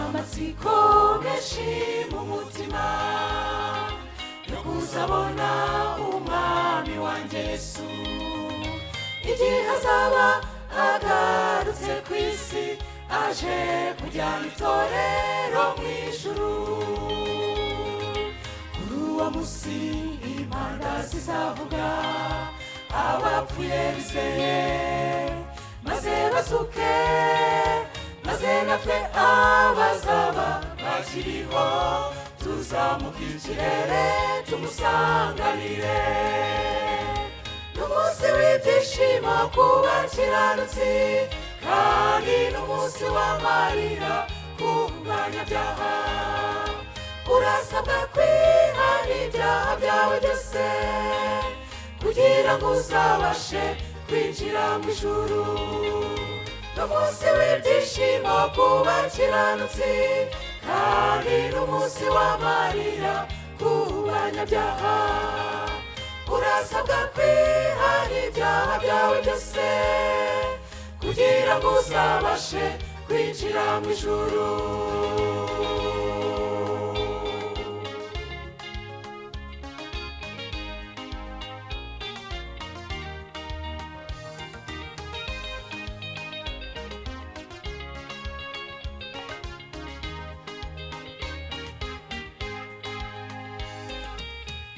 amatsiko menshi mu mutima yo kuzabona umwami wanjye Yesu igihe azaba agarutse ku isi aje kujyana itorero mu ijuru. Kuri uwo munsi impanda zizavuga abapfuye bizeye maze bazuke, maze natwe abazaba bakiriho tuzamuka ikirere tumusanganire. N'umunsi w'ibyishimo ku bakiranutsi kandi n'umunsi w'amarira ku banyabyaha. Urasabwa kwihana ibyaha byawe byose kugira ngo uzabashe kwinjira mu ijuru. N'umunsi w'ibyishimo ku bakiranutsi kandi n'umunsi w'amarira ku banyabyaha. Urasabwa kwihana ibyaha byawe byose kugira ngo uzabashe kwinjira mu ijuru.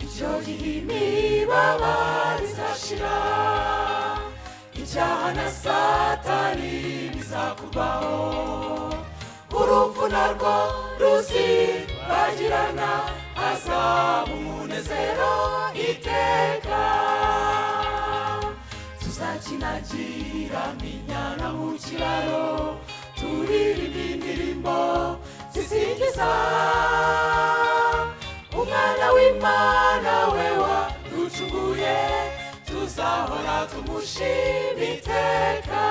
Icyo gihe imibabaro izashira, icyaha na Satani bizakurwaho, urupfu narwo ruzibagirana, hazaba umunezero iteka. Tuzakinagira nk'inyana mu kiraro, turirimba indirimbo zisingiza umwana w'Imana we waducunguye, tuzahora tumushima iteka.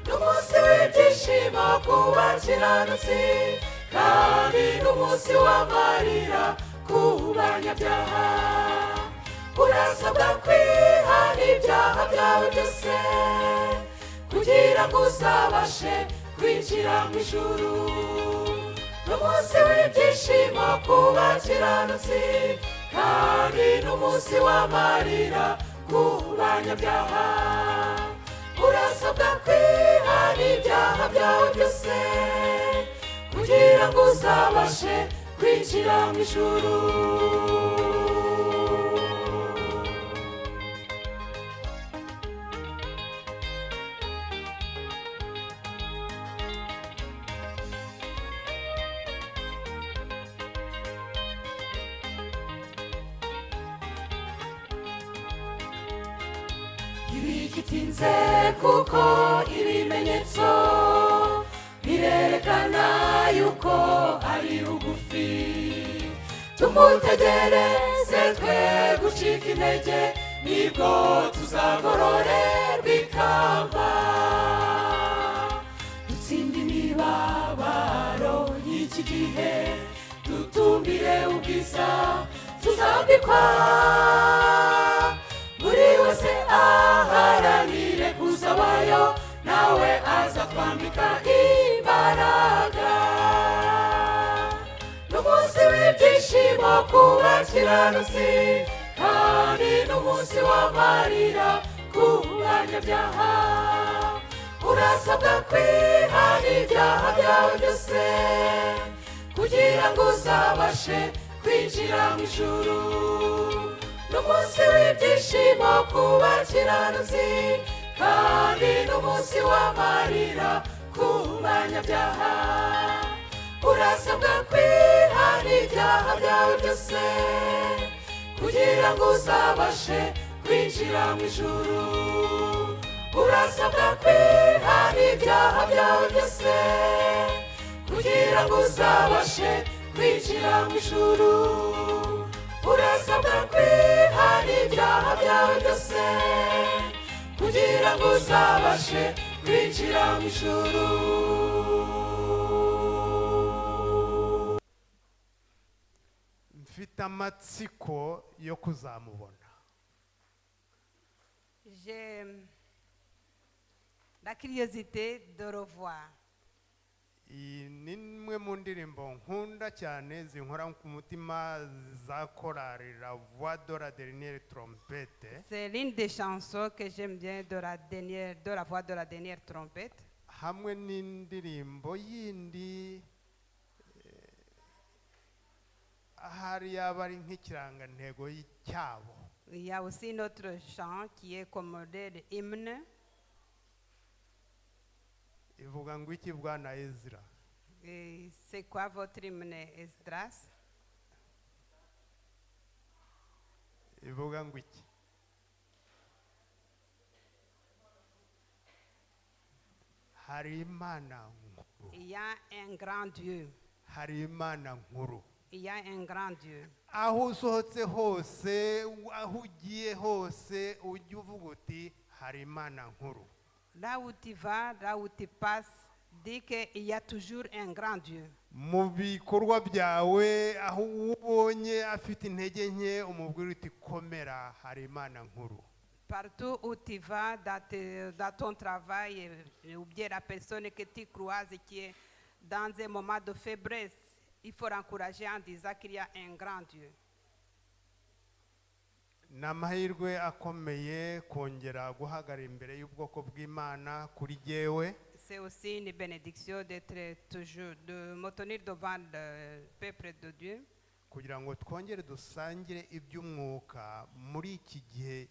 N'umunsi w'ibyishimo ku bakiranutsi kandi n'umunsi w'amarira ku banyabyaha. Urasabwa kwihana ibyaha byawe byose kugira ngo uzabashe kwinjira mu ijuru. N'umunsi w'ibyishimo ku bakiranutsi kandi n'umunsi w'amarira ku banyabyaha. Urasabwa kwihana ibyaha byawe byose kugira ngo uzabashe kwinjira mu ijuru. Ibigitinze kuko ibimenyetso birerekana yuko ari bugufi, tumutegereze twe gucika intege, nibwo tuzagororerwa ikamba. Dutsinde imibabaro y'iki gihe, dutumbire ubwiza tuzambikwa. Buri wese aharanire kuzabayo, nawe azatwambika imbaraga. N'umunsi w'ibyishimo ku bakiranutsi kandi n'umunsi w'amarira ku banyabyaha. Urasabwa kwihana ibyaha byawe byose kugira ngo uzabashe kwinjira mu ijuru. N'umunsi w'ibyishimo ku bakiranutsi kandi n'umunsi w'amarira ku banyabyaha. Urasabwa kwihana ibyaha byawe byose kugira ngo uzabashe kwinjira mu ijuru. Urasabwa kwihana ibyaha byawe byose kugira ngo uzabashe kwinjira mu ijuru. Urasabwa kwihana ibyaha byawe byose kugira ngo uzabashe kwinjira mu ijuru. Mfite amatsiko yo kuzamubona. J'ai la curiosité de revoir iyi ni imwe mu ndirimbo nkunda cyane zinkora ku mutima za korali La Voix de la Dernière Trompette. C'est l'une des chansons que j'aime bien de la voix de la dernière trompette. Hamwe n'indirimbo yindi ahari yaba ari nk'ikirangantego cyabo. Il y a aussi notre chant qui est commandé d'hymne. Ivuga ngo iki bwana Ezra? Et c'est quoi votre hymne, Esdras? Ivuga ngo iki? Hari Imana nkuru. Il y a un grand Dieu. Hari Imana nkuru. Il y a un grand Dieu. Aho usohotse hose, aho ugiye hose, ujya uvuga uti hari Imana nkuru. Là où tu vas, là où tu passes, dis qu'il y a toujours un grand Dieu. Mu bikorwa byawe aho ubonye afite intege nke umubwira uti komera hari Imana nkuru. Partout où tu vas, dans ton travail, ou bien la personne que tu croises qui est dans un moment de faiblesse, il faut encourager en disant qu'il y a un grand Dieu. N'amahirwe akomeye kongera guhagarara imbere y'ubwoko bw'Imana kuri jyewe. C'est aussi une bénédiction d'être toujours, de me tenir devant le peuple de Dieu. Kugira ngo twongere dusangire iby'umwuka muri iki gihe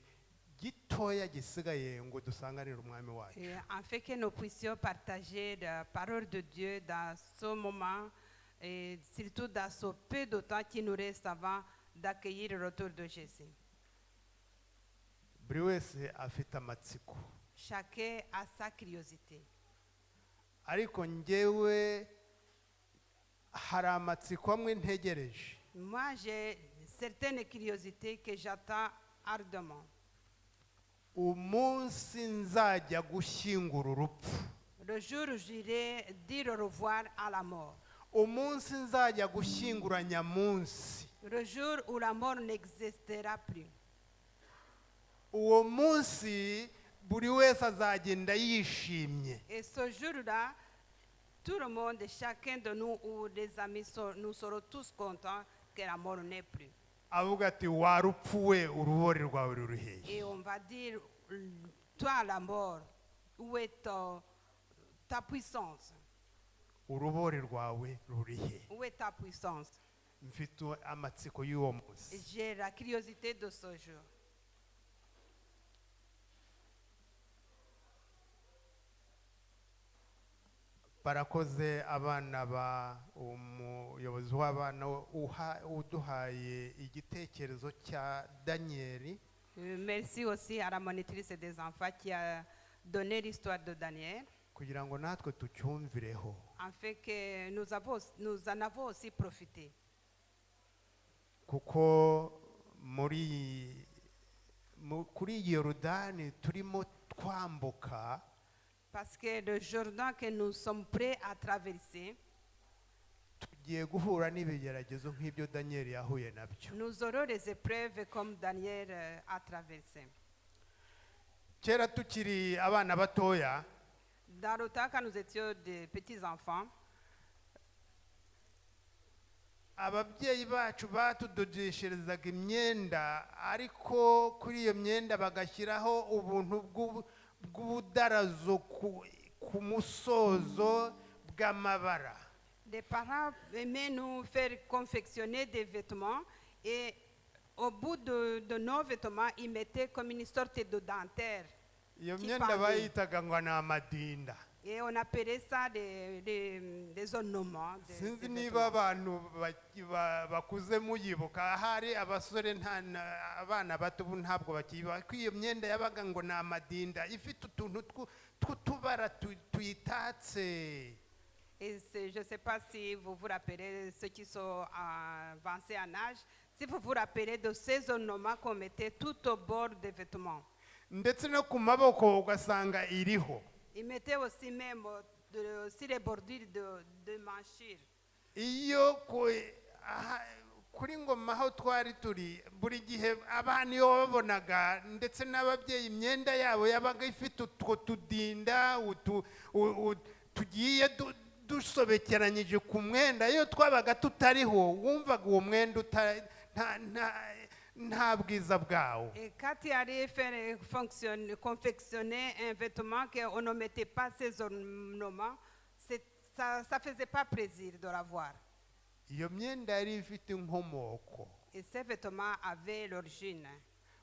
gitoya gisigaye ngo dusanganire umwami wacu. Et afin que nous puissions partager la parole de Dieu dans ce moment, et surtout dans ce peu de temps qui nous reste avant d'accueillir le retour de Jésus. Buri wese afite amatsiko. Chacun a sa curiosité. Ariko njyewe hari amatsiko amwe ntegereje. Moi, j'ai certaines curiosités que j'attends ardemment. Umunsi nzajya gushyingura urupfu. Le jour où j'irai dire au revoir à la mort. Umunsi nzajya gushyingura nyamunsi. Le jour où la mort n'existera plus. Uwo munsi buri wese azagenda yishimye. Et ce jour-là, tout le monde, chacun de nous ou des amis, nous serons tous contents que la mort n'est plus. Avuga ati warupfuwe urubori rwawe ruri hehe. Et on va dire, toi la mort, où est ta puissance? Urubori rwawe ruri hehe. Où est ta puissance? Mfite amatsiko y'uwo munsi. J'ai la curiosité de ce jour. Barakoze abana ba umuyobozi w'abana uduhaye igitekerezo cya Daniel. Merci aussi à la monitrice des enfants qui a donné l'histoire de Daniel. Kugira ngo natwe tucyumvireho. Afin que nous en avons aussi profité. Kuko kuri Yorodani turimo twambuka. Parce que le Jourdain que nous sommes prêts à traverser, Tugiye guhura n'ibigeragezo nk'ibyo Daniel yahuye nabyo. nous aurons des épreuves comme Daniel a traversé. Kera tukiri abana batoya, Dans le temps quand nous étions des petits enfants, ababyeyi bacu batudodesherezaga imyenda ariko kuri iyo myenda bagashyiraho ubuntu bw'ubudarazo ku musozo bw'amabara. les parents aimaient nous faire confectionner des vêtements et au bout de nos vêtements, ils mettaient comme une sorte de dentelle. Iyo myenda bayitaga ngo ni amadinda. Et on appelait ça des ornements. Sinzi niba abantu bakuze muyibuka, ahari abasore abana bato ntabwo bakiba. Iyo myenda yabaga ngo ni amadinda ifite utuntu tw'utubara tuyitatse. Et je ne sais pas si vous vous rappelez, ceux qui sont avancés en âge, si vous vous rappelez de ces ornements qu'on mettait tout au bord des vêtements. Ndetse no ku maboko ugasanga iriho. Ils mettaient aussi même sur les bordures de manchures. Iyo kuri ngoma aho twari turi buri gihe abana iyo babonaga ndetse n'ababyeyi imyenda yabo yabaga ifite utwo tudinda tugiye dusobekeranyije ku mwenda iyo twabaga tutariho wumvaga uwo mwenda nta bwiza bwawo. Et quand il allait faire confectionner un vêtement qu'on ne mettait pas ces ornements, ça ne faisait pas plaisir de la voir. Iyo myenda yari ifite inkomoko. Et ces vêtements avaient l'origine.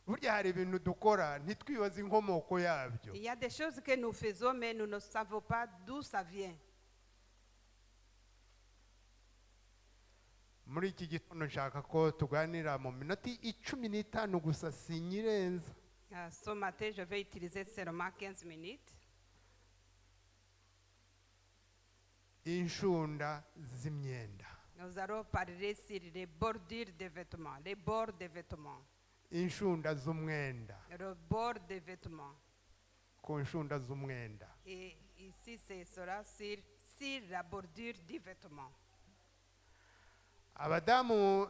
Burya hari ibintu dukora ntitwibaze inkomoko yabyo. Il y a des choses que nous faisons, mais nous ne savons pas d'où ça vient. Muri iki gitondo nshaka ko tuganira mu minota 15 gusa sinyirenza. Ce matin, je vais utiliser seulement 15 minutes. Inshunda z'imyenda. Nous allons parler sur les bordures des vêtements, les bords des vêtements. Inshunda z'umwenda. Le bord des vêtements. Ku nshunda z'umwenda. Et ici, ce sera sur la bordure du vêtement. Abadamu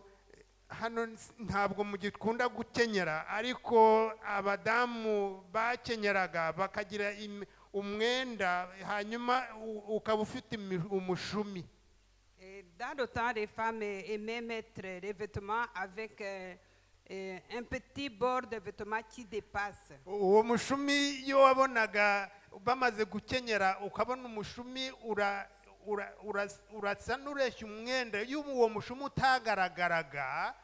hano ntabwo mugikunda gukenyera ariko abadamu bakenyeraga bakagira umwenda hanyuma ukaba ufite umushumi. Dans le temps, les femmes aimaient mettre les vêtements avec un petit bord de vêtements qui dépasse. Uwo mushumi iyo wabonaga bamaze gukenyera ukabona umushumi urasa n'ureshya umwenda y'uwo mushumi utagaragaraga,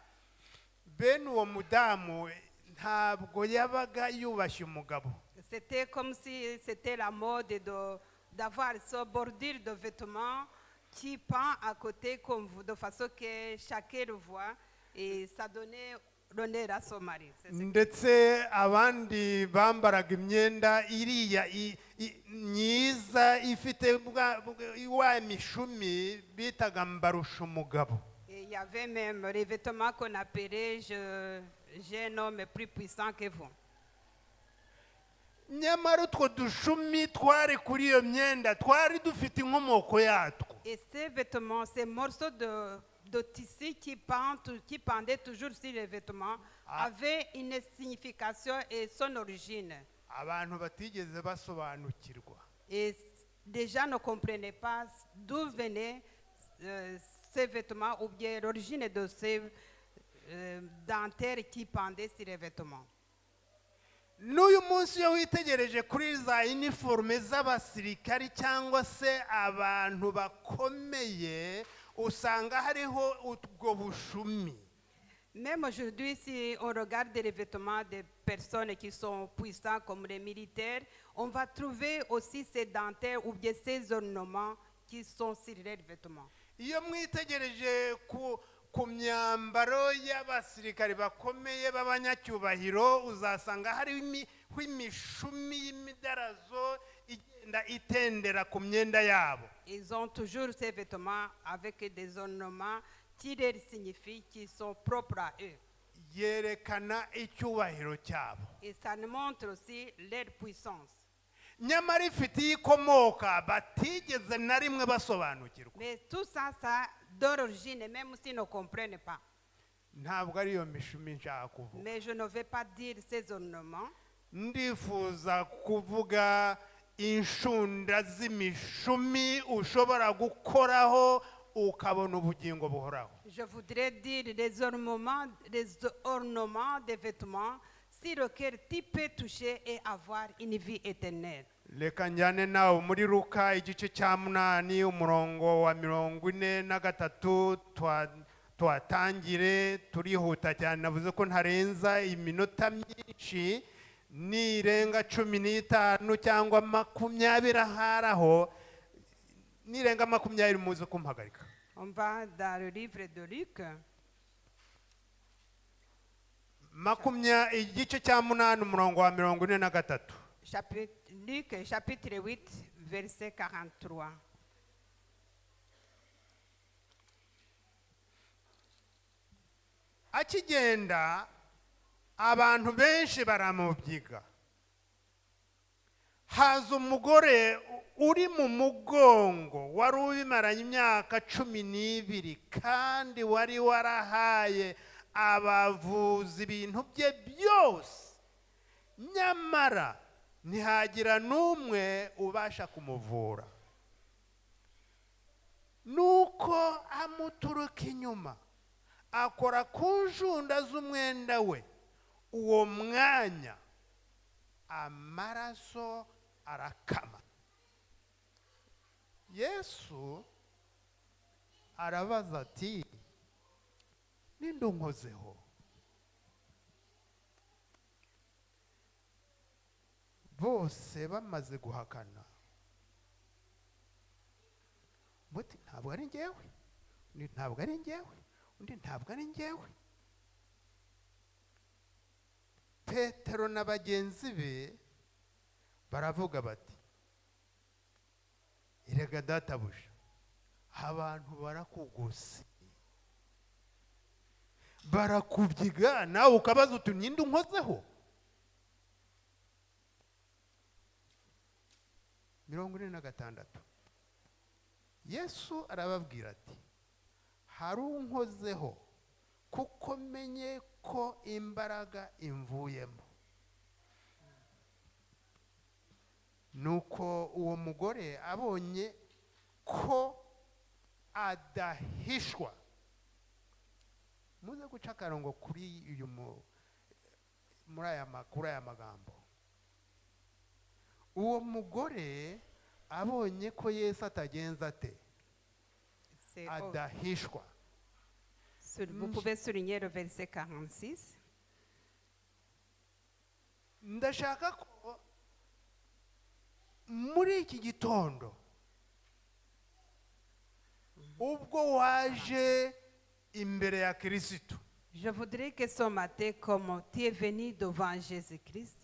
bene uwo mudamu ntabwo yabaga yubashye umugabo. C'était comme si c'était la mode d'avoir ce bordure de vêtements qui pend à côté de façon que chacun le voit, et ça donnait l'honneur à son mari. Ndetse abandi bambaraga imyenda iriya myiza ifite wa mishumi bitaga mbarusha umugabo. Et il y avait même les vêtements qu'on appelait j'ai un homme plus puissant que vous. Nyamara utwo dushumi twari kuri iyo myenda twari dufite inkomoko yatwo. Et ces vêtements, ces morceaux de tissu qui pendaient toujours sur les vêtements, avaient une signification et son origine. Abantu batigeze basobanukirwa. Et les gens ne comprenaient pas d'où venaient ces vêtements ou bien l'origine de ces dentelles qui pendaient sur les vêtements. N'uyu munsi iyo witegereje kuri za uniforme z'abasirikari cyangwa se abantu bakomeye usanga hariho ubwo bushumi. Même aujourd'hui, si on regarde les vêtements des personnes qui sont puissantes comme les militaires, on va trouver aussi ces dentelles ou bien ces ornements qui sont sur les vêtements. Iyo mwitegereje ku myambaro y'abasirikari bakomeye b'abanyacyubahiro uzasanga hariho imishumi y'imidarazo igenda itendera ku myenda yabo. Ils ont toujours ces vêtements avec des ornements qui leur signifient qu'ils sont propres à eux. Yerekana icyubahiro cyabo. Et ça nous montre aussi leur puissance. Nyamara ifite ikomoka batigeze na rimwe basobanukirwa. Mais tout ça, ça d'origine, même s'ils ne comprennent pas. Ntabwo ari iyo mishumi nshaka kuvuga. Mais je ne vais pas dire ces ornements. Ndifuza kuvuga inshunda z'imishumi ushobora gukoraho ukabona ubugingo buhoraho. Je voudrais dire les ornements des vêtements sur lesquels tu peux toucher et avoir une vie éternelle. Reka njyane nawe muri Luka igice cya 8 umurongo wa 43 twatangire turihuta cyane, navuze ko ntarenza iminota myinshi nirenga 15 cyangwa 20 aharaho nirenga 20 muze kumpagarika. On va dans le livre de Luc. Igice cya 8 umurongo wa 43. Luc chapitre 8 verset 43. Akigenda abantu benshi baramubyiga. Haza umugore uri mu mugongo wari ubimaranye imyaka 12 kandi wari warahaye abavuzi ibintu bye byose, nyamara ntihagira n'umwe ubasha kumuvura. nuko amuturuka inyuma akora ku njunda z'umwenda we, uwo mwanya amaraso arakama. Yesu arabaza ati, ninde unkozeho? Bose bamaze guhakana, muti ntabwo ari njyewe, undi ntabwo ari njyewe, undi ntabwo ari njyewe. Petero na bagenzi be baravuga bati, erega databuja, abantu barakuguse, barakubyiga, nawe ukabaza uti ninde unkozeho? 46. Yesu arababwira ati, hari unkozeho kuko menye ko imbaraga imvuyemo. Nuko uwo mugore abonye ko adahishwa, muze guca akarongo kuri uyu muri aya magambo. Uwo mugore abonye ko Yesu atagenza ate, adahishwa. Vous pouvez souligner le verset 46. Ndashaka ko muri iki gitondo ubwo waje imbere ya Kristo, Je voudrais que ce matin, comme tu es venu devant Jésus-Christ,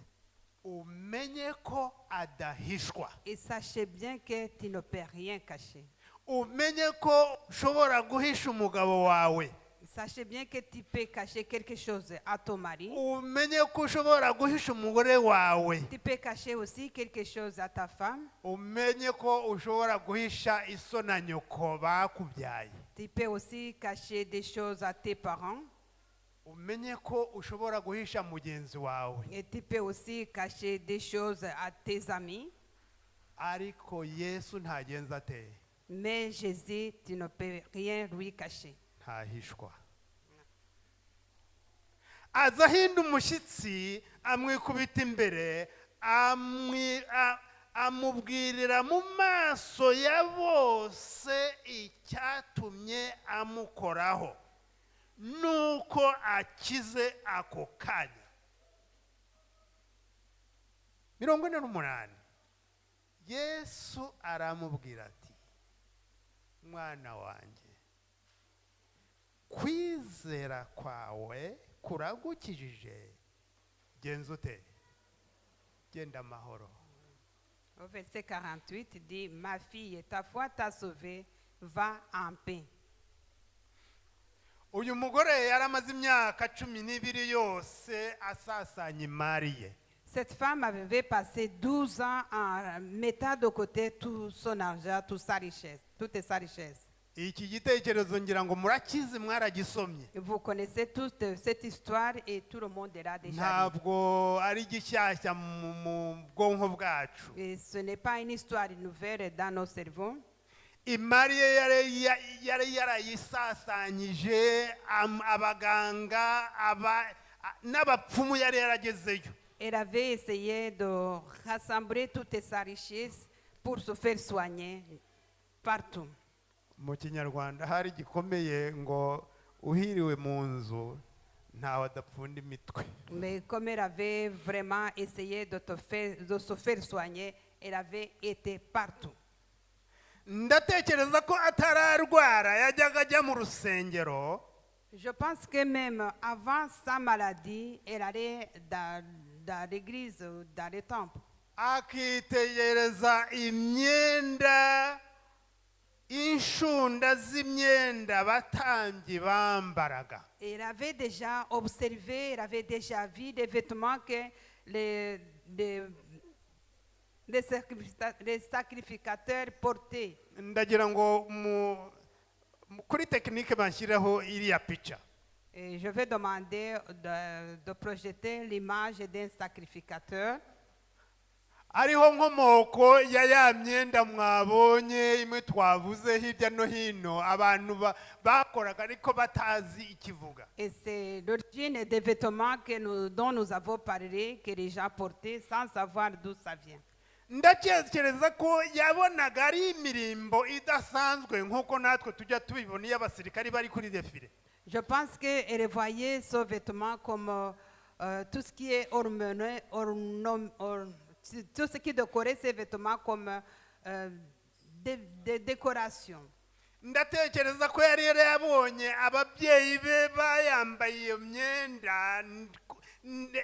umenye ko adahishwa, et sachez bien que tu ne peux rien cacher. umenye ko ushobora guhisha umugabo wawe, Sachez bien que tu peux cacher quelque chose à ton mari. umenye ko ushobora guhisha umugore wawe, Tu peux cacher aussi quelque chose à ta femme. umenye ko ushobora guhisha iso na nyoko bakubyaye, Tu peux aussi cacher des choses à tes parents. umenye ko ushobora guhisha mugenzi wawe. Et tu peux aussi cacher des choses à tes amis. Ariko Yesu ntagenza ate, Mais Jésus, tu ne peux rien lui cacher. ntahishwa. Aza ahinda umushyitsi, amwikubita imbere, amubwirira mu maso ya bose icyatumye amukoraho, nuko akize ako kanya. 48. Yesu aramubwira ati, mwana wanjye, kwizera kwawe kuragukijije, genza ute, genda amahoro. Au verset 48, il dit, ma fille, ta foi t'a sauvée, va en paix. Uyu mugore yaramaze imyaka 12 yose asasanya imari ye. Cette femme avait passé 12 ans en mettant de côté tout son argent, toute sa richesse, sa richesse. Iki gitekerezo ngira ngo murakizi, mwaragisomye. Vous connaissez toute cette histoire et tout le monde l'a déjà lu. Ntabwo ari gishyashya mu bwonko bwacu. Et ce n'est pas une histoire nouvelle dans nos cerveaux. Imari ye yari yarayisasanyije, abaganga n'abapfumu yari yaragezeyo. Elle avait essayé de rassembler toute sa richesse pour se faire soigner partout. Mu Kinyarwanda hari gikomeye ngo uhiriwe mu nzu ntawe adapfunda imitwe. Mais comme elle avait vraiment essayé de se faire soigner, elle avait été partout. Ndatekereza ko atararwara yajyaga ajya mu rusengero. Je pense que même avant sa maladie, elle allait dans l'église, dans le temple. Akitegereza imyenda, inshunda z'imyenda abatambyi bambaraga. Elle avait déjà observé, elle avait déjà vu des vêtements que les sacrificateurs portaient. Ndagira ngo kuri tekinike banshyiraho iriya pica. Et je vais demander de projeter l'image d'un sacrificateur. ariho nkomoko ya myenda mwabonye imwe twavuze hirya no hino abantu bakoraga ariko batazi ikivuga. Et c'est l'origine des vêtements dont nous avons parlé, que les gens portaient sans savoir d'où ça vient. Ndatekereza ko yabonaga ari imirimbo idasanzwe nk'uko natwe tujya tubibona iyo abasirikari bari kuri defile. Je pense qu'elle voyait ce vêtement comme tout ce qui est ornementé, tout ce qui décorait ces vêtements comme des décorations. Ndatekereza ko yari yarabonye ababyeyi be bayambaye iyo myenda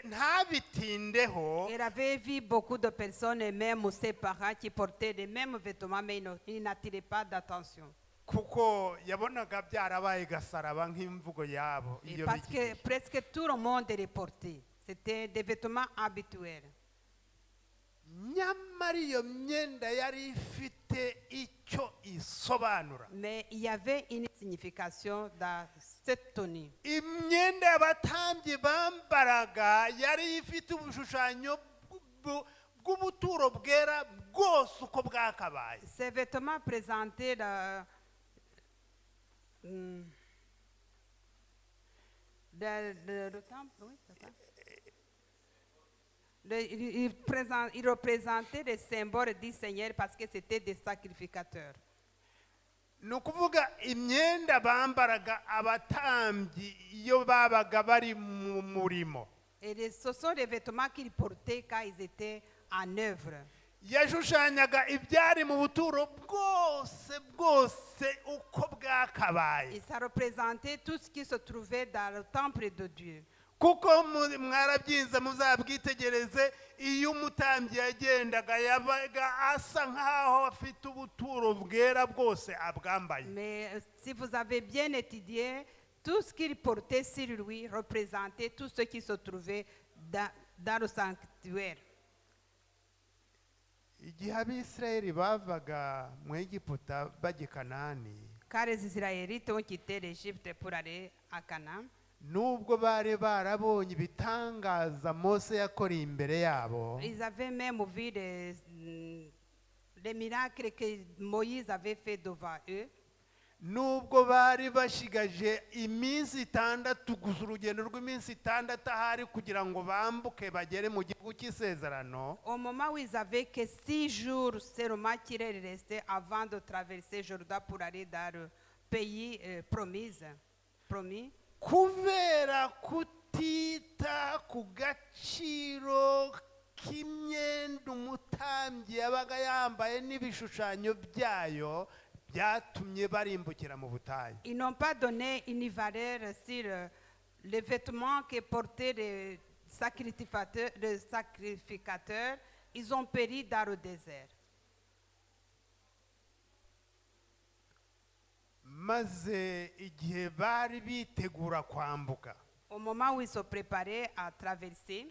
ntabitindeho. Elle avait vu beaucoup de personnes, et même ses parents, qui portaient les mêmes vêtements, mais ils n'attiraient pas d'attention. Kuko yabonaga byarabaye gasaraba nk'imvugo yabo iyo Parce que presque tout le monde les portait. C'était des vêtements habituels. nyamara iyo myenda yari ifite icyo isobanura. Mais il y avait une signification dans cette tenue. Imyenda y'abatambyi bambaraga yari ifite ubushushanyo bw'ubuturo bwera bwose uko bwakabaye. Ces vêtements présentaient le temple, oui, c'est ça. Il représentait les symboles du Seigneur parce que c'était des sacrificateurs. Ni ukuvuga imyenda bambaraga abatambyi iyo babaga bari mu murimo. Et ce sont les vêtements qu'ils portaient quand ils étaient en œuvre. Yashushanyaga ibyari mu buturo bwose uko bwakabaye. Et ça représentait tout ce qui se trouvait dans le temple de Dieu. Kuko mwarabyinze muzabwitegereze iyo umutambyi yagendaga yabaga asa nkaho afite ubuturo bwera bwose abwambaye. Mais si vous avez bien étudié, tout ce qu'il portait sur lui représentait tout ce qui se trouvait dans le sanctuaire. Igihe Abisirayeli bavaga mu Egiputa bajya i Kanani, Car les Israélites ont quitté l'Égypte pour aller à Canaan. nubwo bari barabonye ibitangaza Mose yakoreye imbere yabo, Ils avaient même vu les miracles que Moïse avait fait devant eux. nubwo bari bashigaje iminsi 6 gusa urugendo rw'iminsi 6 ahari kugira ngo bambuke bagere mu gihugu cy'isezerano. Au moment où ils avaient que 6 jours seulement qu'il restait avant de traverser Jourdain pour aller dans le pays promis. Kubera kutita ku gaciro k'imyenda umutambyi yabaga yambaye n'ibishushanyo byayo, byatumye barimbukira mu butayu. Ils n'ont pas donné une valeur sur les vêtements que portaient les sacrificateurs. Ils ont péri dans le désert. Maze igihe bari bitegura kwambuka, Au moment où ils se préparaient à traverser,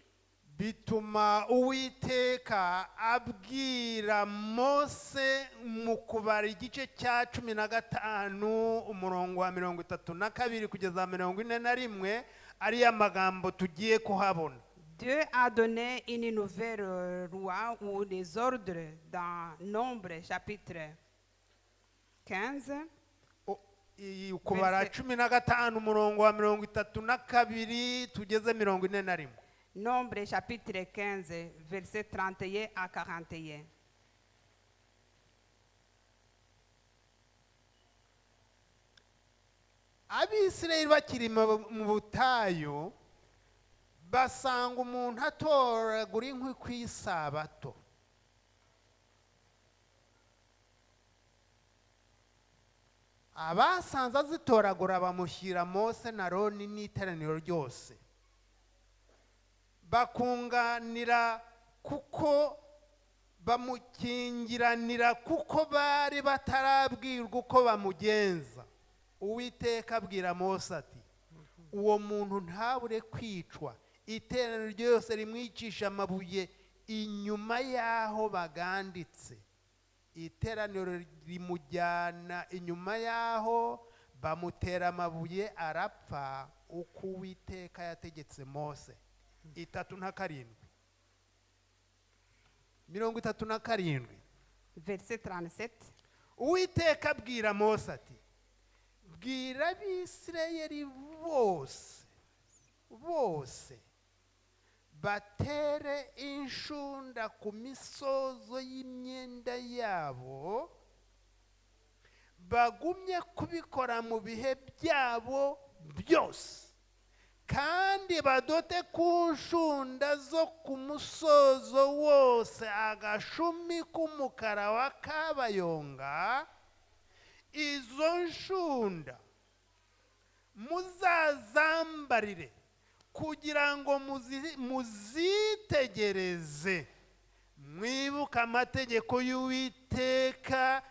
bituma Uwiteka abwira Mose mu kubara igice cya 15 umurongo wa 32 kugeza 41 ariya magambo tugiye kuhabona. Dieu a donné une nouvelle loi ou des ordres dans Nombre chapitre 15. Kubara 15 umurongo wa 32 tugeze 41. Nombre chapitre 15 verset 31 à 41. Abisirayeli bakiri mu butayu basanga umuntu atoragura inkwi ku isabato. Abasanze azitoragura bamushyira Mose na Aroni n'iteraniro ryose, bakunganira kuko bamukingiranira kuko bari batarabwirwa uko bamugenza. Uwiteka abwira Mose ati, uwo muntu ntabure kwicwa, iteraniro ryose rimwicisha amabuye inyuma y'aho baganditse. Iteraniro rimujyana inyuma y'aho, bamutera amabuye arapfa uko Uwiteka yategetse Mose. 3:7. 37. verset 37. Uwiteka abwira Mose ati bwira abisirayeli bose batere inshunda ku misozo y'imyenda yabo, bagumye kubikora mu bihe byabo byose, kandi badote ku nshunda zo ku musozo wose agashumi k'umukara wa kabayonga. Izo nshunda muzazambarire kugira ngo muzitegereze, mwibuke amategeko y'Uwiteka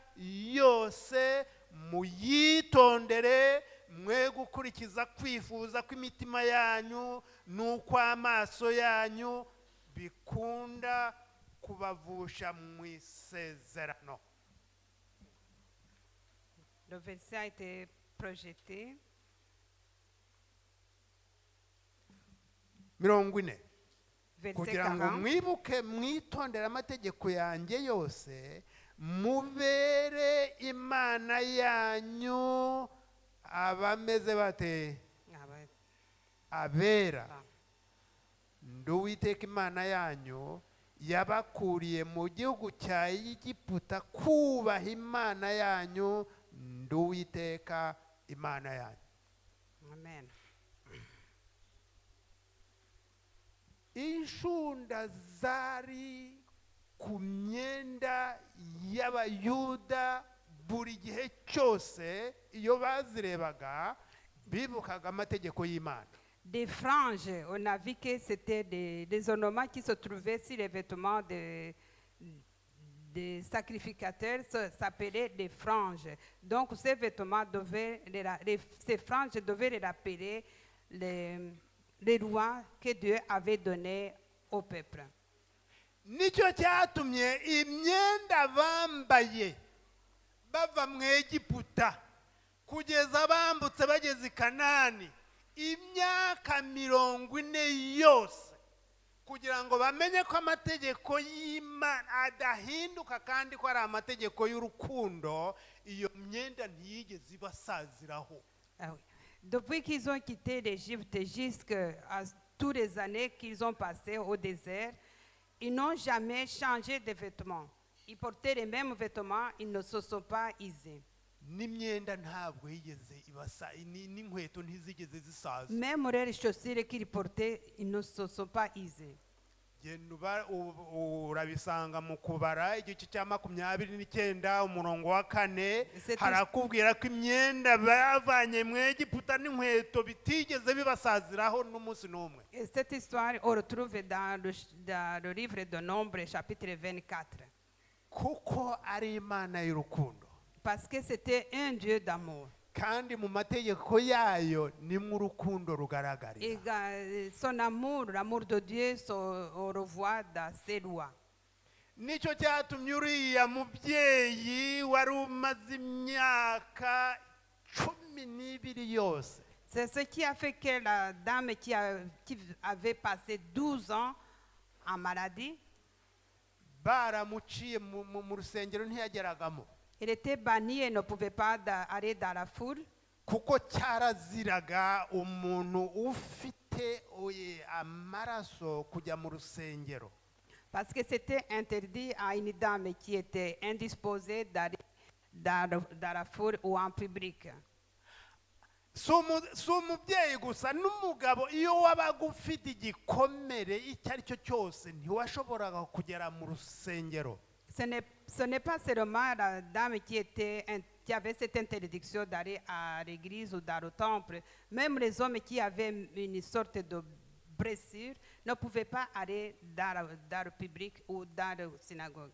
yose, muyitondere, mwe gukurikiza kwifuza kw'imitima yanyu n'ukw'amaso yanyu bikunda kubavusha mu isezerano. Le verset a été projeté. 40. Verset Kugira ngo 40. mwibuke mwitondere amategeko yanjye yose, mubere Imana yanyu abameze bate? Ah ouais. Abera. Ah. Ndi Uwiteka Imana yanyu yabakuriye mu gihugu cya Egiputa kubaha Imana yanyu. Ndi Uwiteka Imana yanyu. Amen. Inshunda zari ku myenda y'Abayuda buri gihe cyose, iyo bazirebaga bibukaga amategeko y'Imana. Des franges, on a vu que c'était des ornements qui se trouvaient sur les vêtements des sacrificateurs, ça s'appelait des franges. Donc ces vêtements ces franges devaient les rappeler les lois que Dieu avait données au peuple. Nicyo cyatumye imyenda bambaye bava mu Egiputa kugeza bambutse bageze i Kanani imyaka 40 yose, kugira ngo bamenye ko amategeko y'Imana adahinduka kandi ko ari amategeko y'urukundo. Iyo myenda ntiyigeze ibasaziraho. Ah oui. Depuis qu'ils ont quitté l'Égypte jusqu'à toutes les années qu'ils ont passées au désert, ils n'ont jamais changé de vêtements. Ils portaient les mêmes vêtements, ils ne se sont pas usés. N'imyenda ntabwo yigeze ibasa, n'inkweto ntizigeze zisaza. Même les chaussures qu'ils portaient, ils ne se sont pas usés. Urabisanga mu kubara igice cya 29 umurongo wa 4, harakubwira ko imyenda bavanye mu Egiputa n'inkweto bitigeze bibasaziraho n'umunsi n'umwe. Et cette histoire, on retrouve dans le livre de Nombre, chapitre 24. Kuko ari Imana y'urukundo. Parce que c'était un Dieu d'amour. Kandi mu mategeko yayo nimwe urukundo rugaragarira. Et son amour, l'amour de Dieu, on revoit dans ses lois. Nicyo cyatumye uriya mubyeyi wari umaze imyaka 12 yose. C'est ce qui a fait que la dame qui avait passé 12 ans en maladie, baramuciye mu rusengero ntiyageragamo. il était banni et ne pouvait pas aller dans la foule. Kuko cyaraziraga umuntu ufite amaraso kujya mu rusengero. Parce que c'était interdit à une dame qui était indisposée d'aller dans la foule ou en public. Si umubyeyi gusa n'umugabo, iyo wabaga ufite igikomere icyo ari cyo cyose ntiwashoboraga kugera mu rusengero. Ce n'est pas seulement la dame qui avait cette interdiction d'aller à l'église ou dans le temple. Même les hommes qui avaient une sorte de blessure ne pouvaient pas aller dans le public ou dans la synagogue.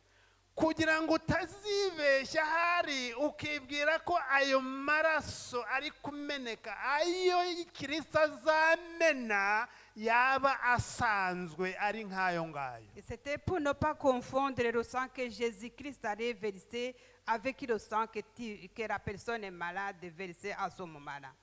Kugira ngo utazibeshya hari ukibwira ko ayo maraso ari kumeneka, ayo Kristo azamena yaba asanzwe ari nk'ayo ngayo. Et c'était pour ne pas confondre le sang que Jésus-Christ allait verser avec le sang que la personne est malade de verser à ce moment-là.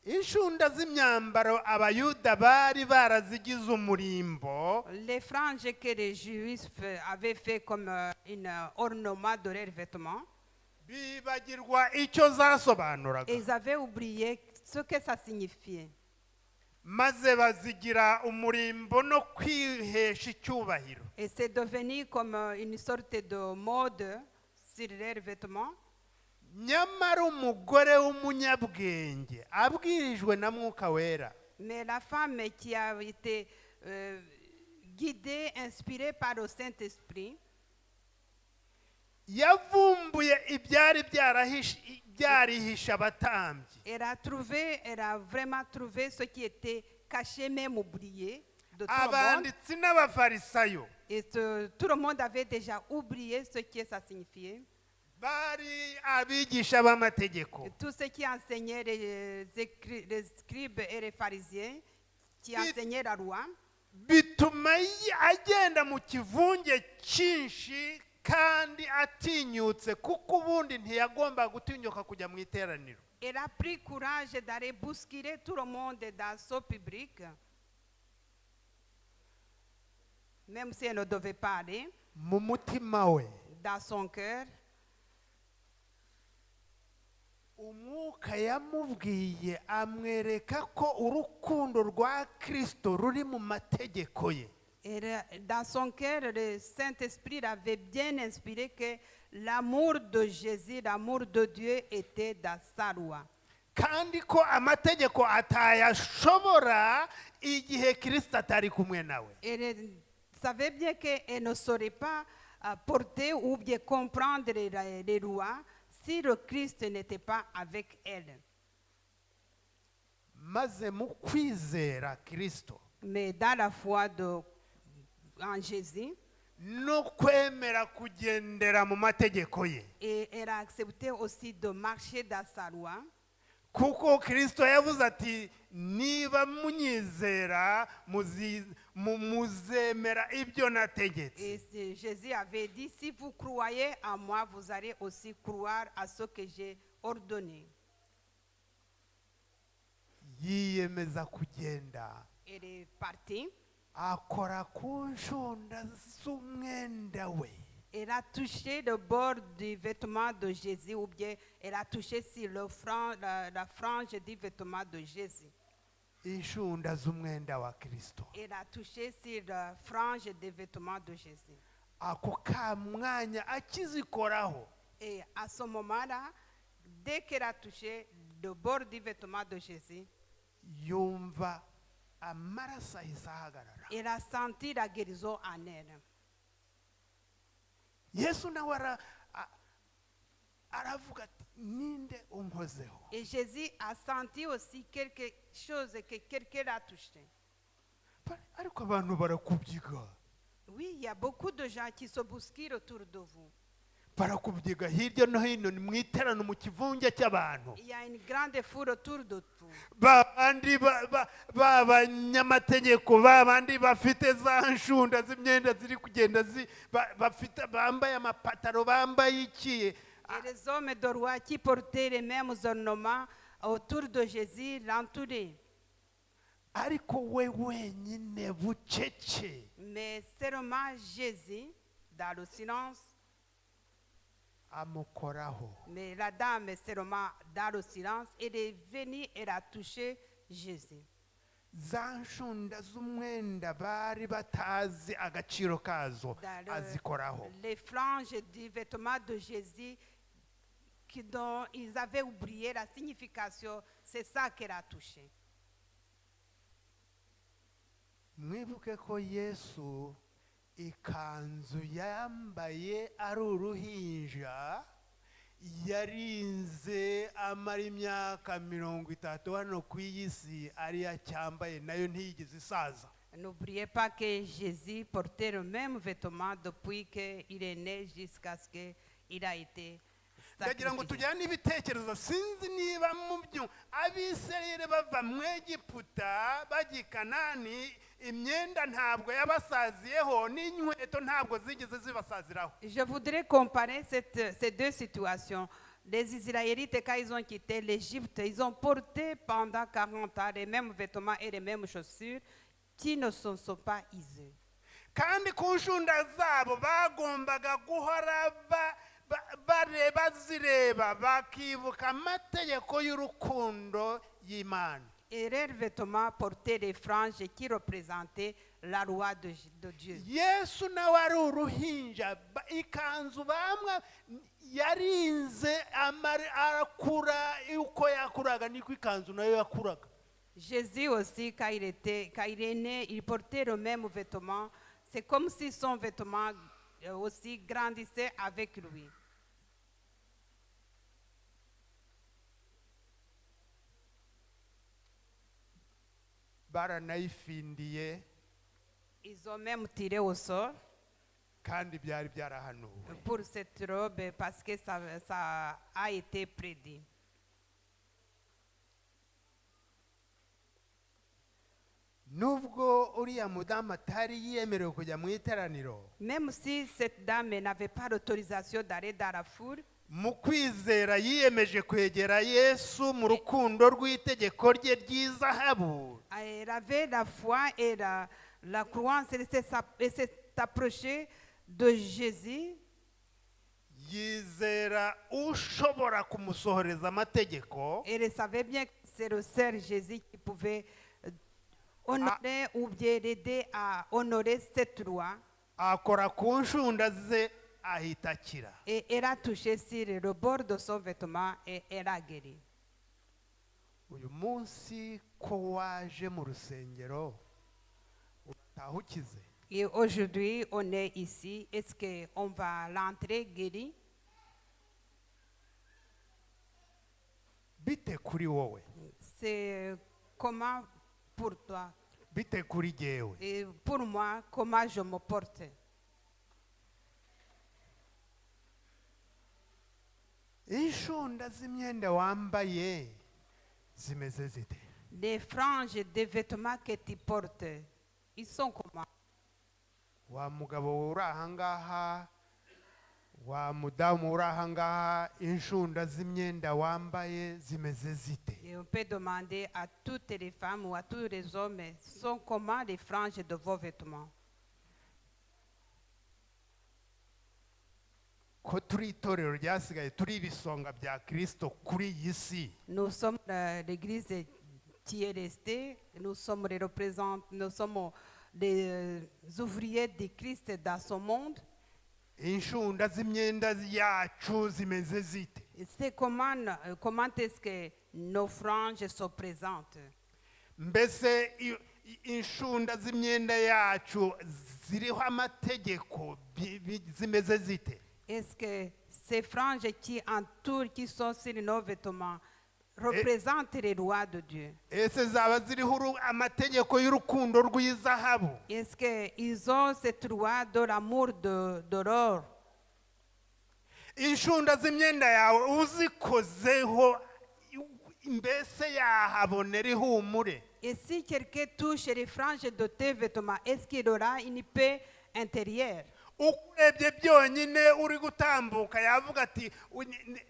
inshunda z'imyambaro abayuda bari barazigize umurimbo Les franges que les Juifs avaient fait comme un ornement de leurs vêtements, bibagirwa icyo zasobanuraga et ils avaient oublié ce que ça signifiait. maze bazigira umurimbo no kwihesha icyubahiro. Et c'est devenu comme une sorte de mode sur leurs vêtements. nyamara umugore w'umunyabwenge abwirijwe na mwuka wera Mais la femme qui a été guidée, inspirée par le Saint-Esprit, yavumbuye ibyari byarihishe abatambyi elle a vraiment trouvé ce qui était caché, même oublié de tout le monde. abanditsi n'abafarisayo Et tout le monde avait déjà oublié ce que ça signifiait. bari abigisha b'amategeko Et tout ce qui enseignait les scribes et les pharisiens, qui enseignaient la loi, bituma agenda mu kivunge cyinshi kandi atinyutse kuko ubundi ntiyagomba gutinyuka kujya mu iteraniro. elle a pris courage d'aller bousculer tout le monde dans ce public, même si elle ne devait pas aller, mu mutima we dans son cœur. umwuka yamubwiye amwereka ko urukundo rwa Kristo ruri mu mategeko ye. Et dans son cœur, le Saint-Esprit l'avait bien inspiré que l'amour de Jésus, l'amour de Dieu était dans sa loi. kandi ko amategeko atayashobora igihe Kristo atari kumwe nawe. Elle savait bien qu'elle ne saurait pas porter ou bien comprendre les lois si le Christ n'était pas avec elle. maze mu kwizera Kristo Mais dans la foi en Jésus, no kwemera kugendera mu mategeko ye, et elle a accepté aussi de marcher dans sa loi. kuko Kristo yavuze ati niba munyizera muzemera ibyo nategetse. Et Jésus avait dit, si vous croyez en moi, vous allez aussi croire à ce que j'ai ordonné. yiyemeza kugenda Elle est partie. akora ku nshunda z'umwenda we. Elle a touché le bord du vêtement de Jésus, ou bien elle a touché sur la frange du vêtement de Jésus. inshunda z'umwenda wa Kristo. Elle a touché sur la frange des vêtements de Jésus. ako ka mwanya akizikoraho Et à ce moment-là, dès qu'elle a touché le bord du vêtement de Jésus, yumva amaraso ahise ahagarara. elle a senti la guérison en elle. Yesu nawe aravuga ati ninde unkozeho. Et Jésus a senti aussi quelque chose que quelqu'un l'a touché. ariko abantu barakubyiga Oui, il y a beaucoup de gens qui se bousculent autour de vous. barakubyiga hirya no hino ni mu iterano mu kivunge cy'abantu. Il y a une grande foule autour de vous. babandi b'abanyamategeko babandi bafite za nshunda z'imyenda ziri kugenda bafite bambaye amapataro bambaye iki. Et les hommes de roi qui portaient les mêmes ornements autour de Jésus l'entouraient. ariko we wenyine bucece Mais seulement Jésus, dans le silence, amukoraho. mais la dame seulement dans le silence, elle est venue, elle a touché Jésus. za nshunda z'umwenda bari batazi agaciro kazo azikoraho. Les franges du vêtement de Jésus dont ils avaient oublié la signification, c'est ça qu'elle a touché. mwibuke ko Yesu ikanzu yambaye ari uruhinja yarinze amara imyaka 30 hano ku isi ari yacyambaye nayo ntiyigeze isaza. N'oubliez pas que Jésus portait le même vêtement depuis qu'il est né jusqu'à ce qu'il a été ndagira ngo sacrifié. tujyane ibitekerezo sinzi niba mu byo abisirayeli bava mu Egiputa bajya i Kanani imyenda ntabwo yabasaziyeho n'inkweto ntabwo zigeze zibasaziraho. Je voudrais comparer ces deux situations. Les Israélites, quand ils ont quitté l'Égypte, ils ont porté pendant 40 ans les mêmes vêtements et les mêmes chaussures qui ne se sont pas usés. kandi ku nshunda zabo bagombaga guhora bazireba bakibuka amategeko y'urukundo y'Imana. Et leurs vêtements portaient des franges qui représentaient la loi de Dieu. Yesu nawe ari uruhinja ikanzu bamwe yarinze arakura uko yakuraga niko ikanzu nayo yakuraga. Jésus aussi, quand il est né, il portait le même vêtement. C'est comme si son vêtement aussi grandissait avec lui. Baranayifindiye Ils ont même tiré au sort kandi byari byarahanuwe. pour cette robe parce que ça a été prédit. Nubwo uriya mudamu atari yemerewe kujya mu iteraniro, Même si cette dame n'avait pas l'autorisation d'aller dans la foule, mu kwizera yiyemeje kwegera Yesu mu rukundo rw'itegeko rye ry'izahabu. elle avait la foi et la croyance et s'est approchée de Jésus. Yizera ushobora kumusohoreza amategeko. Elle savait bien que c'est le Seigneur Jésus qui pouvait honorer ou bien l'aider à honorer cette loi. Akora ku nshunda ze ahita akira. Et elle a touché sur le bord de son vêtement et elle a guéri. Uyu munsi ko waje mu rusengero urataha ukize. Et aujourd'hui, on est ici. Est-ce qu'on va l'entrer guéri? Bite kuri wowe, C'est comment pour toi? bite kuri jyewe. Et pour moi, comment je me porte? Inshunda z'imyenda wambaye zimeze zite? Les franges des vêtements que tu portes, ils sont comment? Wa mugabo uri ahangaha, wa mudamu uri ahangaha, inshunda z'imyenda wambaye zimeze zite? Et on peut demander à toutes les femmes ou à tous les hommes, sont comment les franges de vos vêtements? Ko turi itorero ryasigaye turi ibisonga bya Kristo kuri iyi si. Nous sommes l'église qui est restée, nous sommes les représentants, nous sommes les ouvriers de Christ dans ce monde. Inshunda z'imyenda yacu zimeze zite? Et c'est comment est-ce que nos franges se présentent? Mbese inshunda z'imyenda yacu ziriho amategeko zimeze zite? Est-ce que ces franges qui entourent, qui sont sur nos vêtements, représentent les lois de Dieu? Ese zaba ziriho amategeko y'urukundo rw'izahabu? Est-ce qu'ils ont cette loi de l'amour de l'or? Inshunda z'imyenda yawe uzikozeho mbese yahabonera ihumure? Et si quelqu'un touche les franges de tes vêtements, est-ce qu'il aura une paix intérieure? Ukurebye byonyine uri gutambuka yavuga ati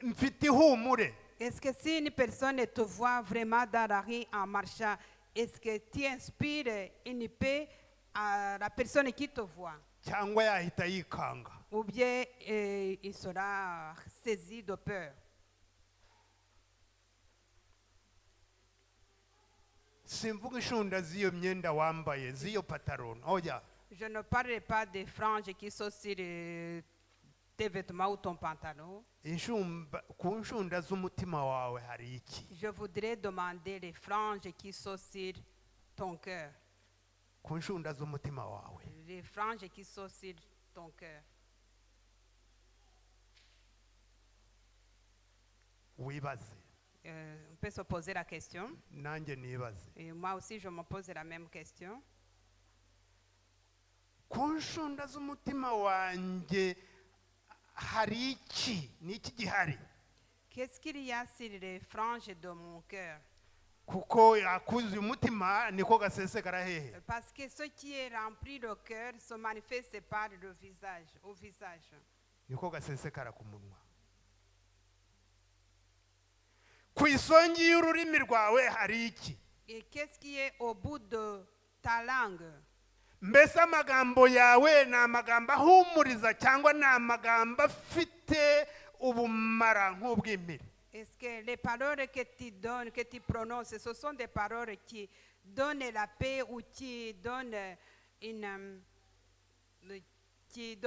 mfite ihumure. Est-ce que si une personne te voit vraiment dans la rue en marchant, est-ce que tu inspires une paix à la personne qui te voit? Cyangwa yahita yikanga? Ou bien il sera saisi de peur? Simvuga inshunda z'iyo myenda wambaye z'iyo pataroni, oya. Je ne parle pas des franges qui sont sur tes vêtements ou ton pantalon. Ku nshunda z'umutima wawe hari iki? Je voudrais demander les franges qui sont sur ton cœur. Ku nshunda z'umutima wawe Les franges qui sont sur ton cœur. wibaze, On peut se poser la question. nanjye nibaze. Et moi aussi, je me pose la même question. Ku nshunda z'umutima wanjye hari iki? Ni iki gihari? Qu'est-ce qu'il y a sur les franges de mon cœur? Kuko yakuzuye umutima niko gasesekara hehe? Parce que ce qui est rempli le cœur se manifeste par le visage, au visage. Niko gasesekara ku munwa. ku isongi y'ururimi rwawe hari iki? Et qu'est-ce qui est au bout de ta langue? Mbese amagambo yawe ni amagambo ahumuriza cyangwa ni amagambo afite ubumara nk'ubw'impiri? Est-ce que les paroles que tu donnes, que tu prononces, ce sont des paroles qui donnent la paix ou qui donnent qui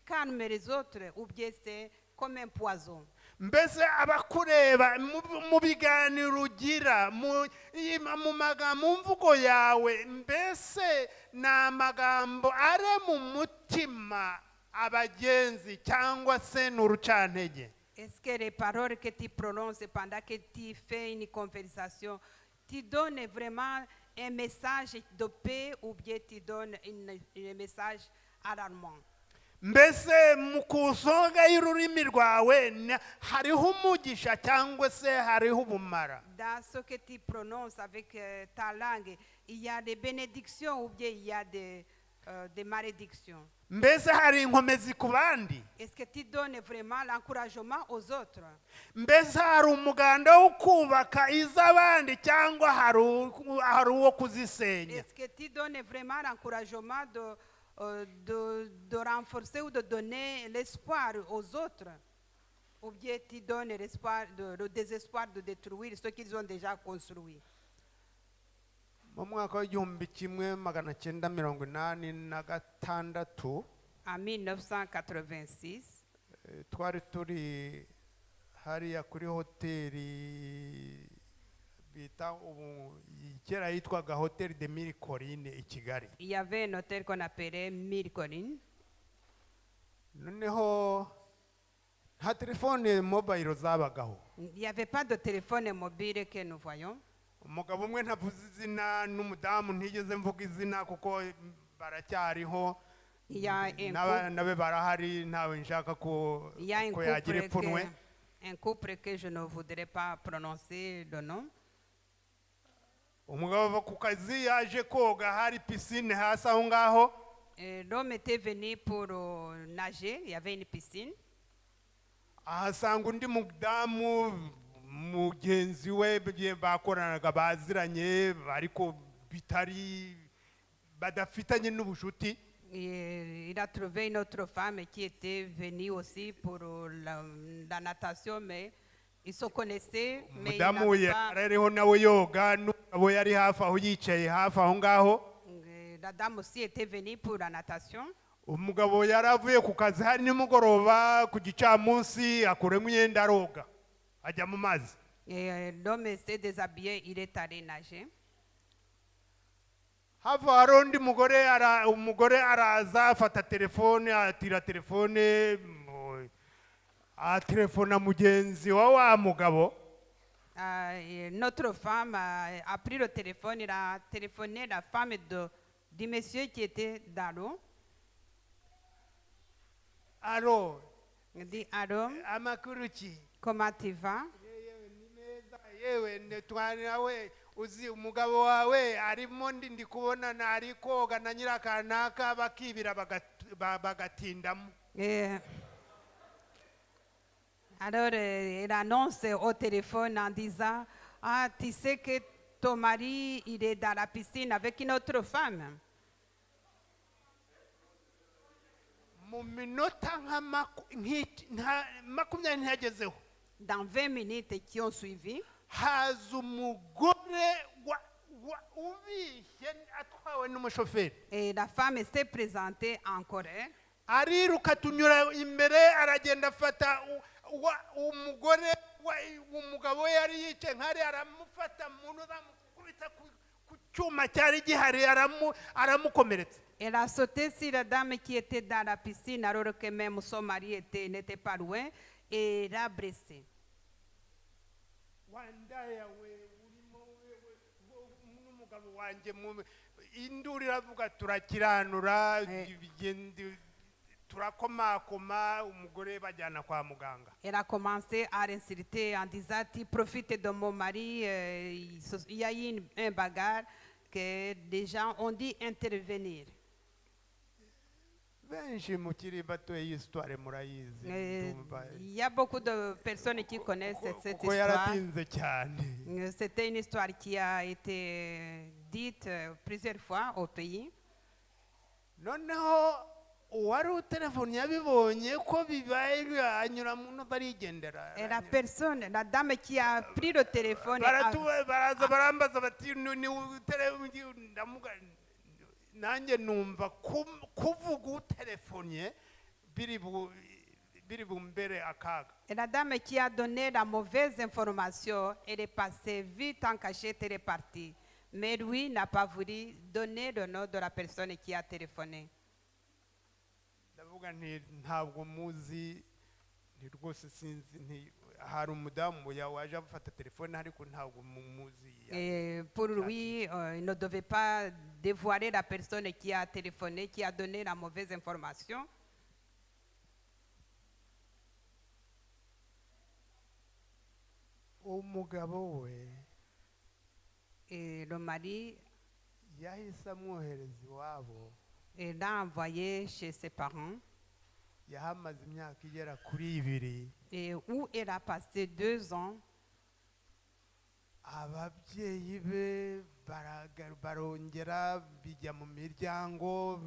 calment les autres, ou bien c'est comme un poison? Mbese abakureba mu biganiro ugira mu magambo mu mvugo yawe, mbese ni amagambo ari mu mutima abagenzi cyangwa se ni urucantege? Est-ce que les paroles que tu prononces pendant que tu fais une conversation, tu donnes vraiment un message de paix ou bien tu donnes un message alarmant? Mbese mu kusonga y'ururimi rwawe hariho umugisha cyangwa se hariho ubumara? Dans ce que tu prononces avec ta langue, il y a des bénédictions ou bien il y a des malédictions? Mbese hari inkomezi ku bandi? Est-ce que tu donnes vraiment l'encouragement aux autres? Mbese hari umuganda wo kubaka iz'abandi cyangwa hari uwo kuzisenya? Est-ce que tu donnes vraiment l'encouragement de renforcer ou de donner l'espoir aux autres? Ou bien tu donnes l'espoir, le désespoir de détruire ce qu'ils ont déjà construit? Mu mwaka w'igihumbi kimwe magana cyenda mirongo inani na gatandatu En 1986, twari turi hariya kuri hoteli bita kera yitwaga Hoteli de Mille Collines i Kigali. il y avait un hôtel qu'on appelait Mille Collines. Noneho nta telefone mobile zabagaho. Il n'y avait pas de téléphone mobile que nous voyons. Umugabo umwe ntavuze izina n'umudamu ntigeze mvuga izina kuko baracyariho. Il y a un N'abana be barahari ntawe nshaka ko yagira ipfunwe. un couple que je ne voudrais pas prononcer le nom. Umugabo ava ku kazi yaje koga, hari piscine hasi aho ngaho. L'homme était venu pour nager, il y avait une piscine. Ahasanga undi mudamu mugenzi we bakoranaga baziranye ariko bitari badafitanye n'ubushuti. Il a trouvé une autre femme qui était venue aussi pour la natation, mais ils se connaissaient, mais ils Mudamu n'avaient pas. yariho nawe yoga n'umugabo yari hafi aho yicaye hafi aho ngaho. La dame aussi était venue pour la natation. Umugabo yaravuye ku kazi hari nimugoroba ku gicamunsi akuremo imyenda aroga ajya mu mazi. Et l'homme s'est déshabillé, il est allé nager. Hava hari undi umugore araza afata telefone atira telefone telefona mugenzi wa mugabo. Notre femme a pris le téléphone, il a téléphoné la femme du monsieur qui était dans l'eau. Alo, Il dit, allô, amakuru ki? comment tu vas? Yewe netwanawe uzi umugabo wawe arimo ndi kubona nari koga na nyirakanaka bakibira bagatindamo. Alors, il annonce au téléphone en disant, ah, tu sais que ton mari, il est dans la piscine avec une autre femme. Mu minota nka makumyabiri ntiyagezeho. Dans 20 minutes qui ont suivi, haza umugore ubishye atwawe n'umushoferi. et la femme s'est présentée en Corée. Ariruka tunyura imbere aragenda afata umugore umugabo we yari yicaye nkari aramufata muntu amukubita ku cyuma cyari gihari aramukomeretsa. Elle a sauté sur la dame qui était dans la piscine alors que même son mari n'était pas loin et l'a blessé. Wandaya we urimo n'umugabo wanjye induru iravuga turakiranura turakomakoma umugore bajyana kwa muganga. Elle a commencé à insulter en disant tu profites de mon mari. Il y a eu un bagarre que des gens ont dit intervenir. benshi mukiri bato iyi histoire murayizi ndumva Il y a beaucoup de personnes qui connaissent cette kuko histoire. yaratinze cyane. C'était une histoire qui a été dite plusieurs fois au pays. Noneho uwari utelefoni yabibonye ko bibaye anyura muno barigendera. Et la personne, la dame qui a pris le téléphone, baraza barambaza bati ni ndamuga nanjye numva kuvuga utelefoniye biri bumbere akaga. et la dame qui a donné la mauvaise information, elle est passée vite en cachette, elle est partie. Mais lui n'a pas voulu donner le nom de la personne qui a téléphoné. Ndavuga nti ntabwo muzi ni rwose sinzi hari umudamu waje afata telefone ariko ntabwo muzi. Et pour lui, il ne devait pas dévoiler la personne qui a téléphoné, qui a donné la mauvaise information. Umugabo we Et le mari, yahise amwohereza iwabo, il l'a envoyé chez ses parents, yahamaze imyaka igera kuri 2. et où elle a passé 2 ans. Ababyeyi be barongera bijya mu miryango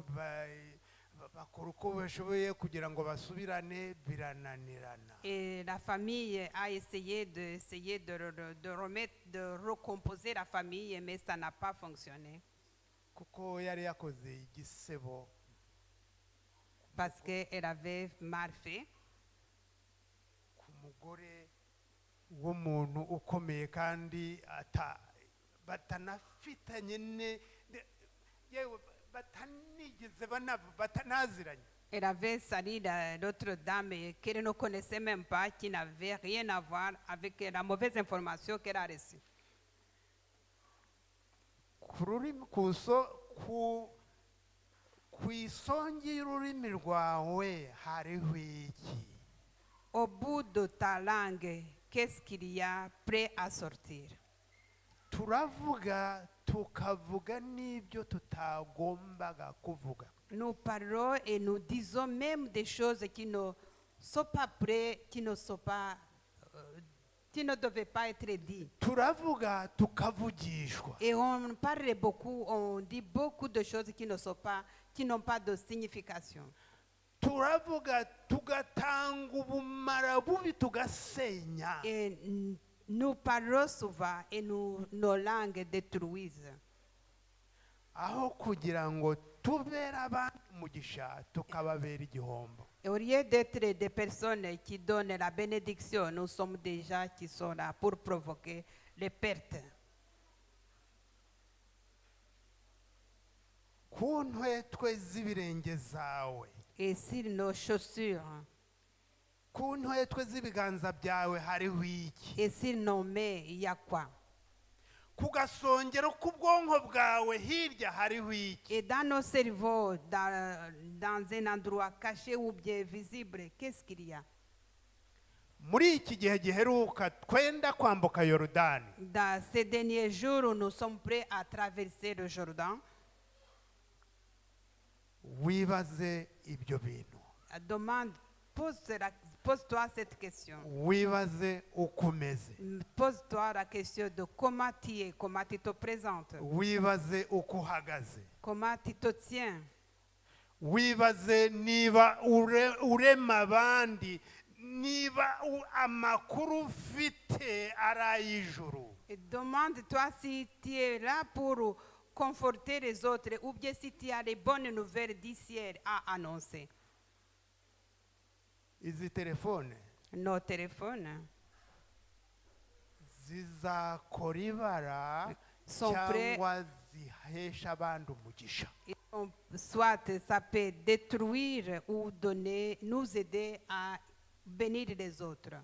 bakora uko bashoboye kugira ngo basubirane, birananirana. Et la famille a essayé de remettre, de recomposer la famille, mais ça n'a pas fonctionné. Kuko yari yakoze igisebo Parce qu'elle avait mal fait. ku mugore w'umuntu ukomeye kandi batanafitanye yewe batanigeze batanaziranye. Elle avait sali l'autre dame qu'elle ne connaissait même pas, qui n'avait rien à voir avec la mauvaise information qu'elle a reçue. Ku isongi y'ururimi rwawe hariho iki? Au bout de ta langue, qu'est-ce qu'il y a prêt à sortir? Turavuga tukavuga n'ibyo tutagombaga kuvuga. Nous parlons et nous disons même des choses qui ne sont pas prêtes, qui ne devaient pas être dites. Turavuga tukavugishwa. Et on parle beaucoup, on dit beaucoup de choses qui n'ont pas de signification. Turavuga tugatanga ubumara bubi tugasenya. Et nous parlons souvent et nos langues détruisent. Aho kugira ngo tubera abantu umugisha tukababera igihombo. Et au lieu d'être des personnes qui donnent la bénédiction, nous sommes des gens qui sont là pour provoquer les pertes. Ku ntwetwe z'ibirenge zawe, Et sur nos chaussures, ku ntwetwe z'ibiganza byawe hariho iki? et sur nos mains, il y a quoi? Ku gasongero k'ubwonko bwawe hirya hariho iki? Et dans nos cerveaux, dans un endroit caché ou bien visible, qu'est-ce qu'il y a? Muri iki gihe giheruka twenda kwambuka Yorodani, Dans ces derniers jours où nous sommes prêts à traverser le Jourdain, wibaze ibyo bintu. pose-toi cette question. Wibaze uko umeze. Pose-toi la question de comment tu es, comment tu te présentes, Wibaze uko uhagaze. comment tu te tiens. Wibaze niba urema abandi, niba amakuru ufite ari ay'ijuru. Et demande-toi si tu es là pour conforter les autres ou bien si tu as les bonnes nouvelles du ciel à annoncer. Izi telefone Nos téléphones zizakora ibara sont prêts, cyangwa zihesha abandi umugisha. soit ça peut détruire ou donner, nous aider à bénir les autres.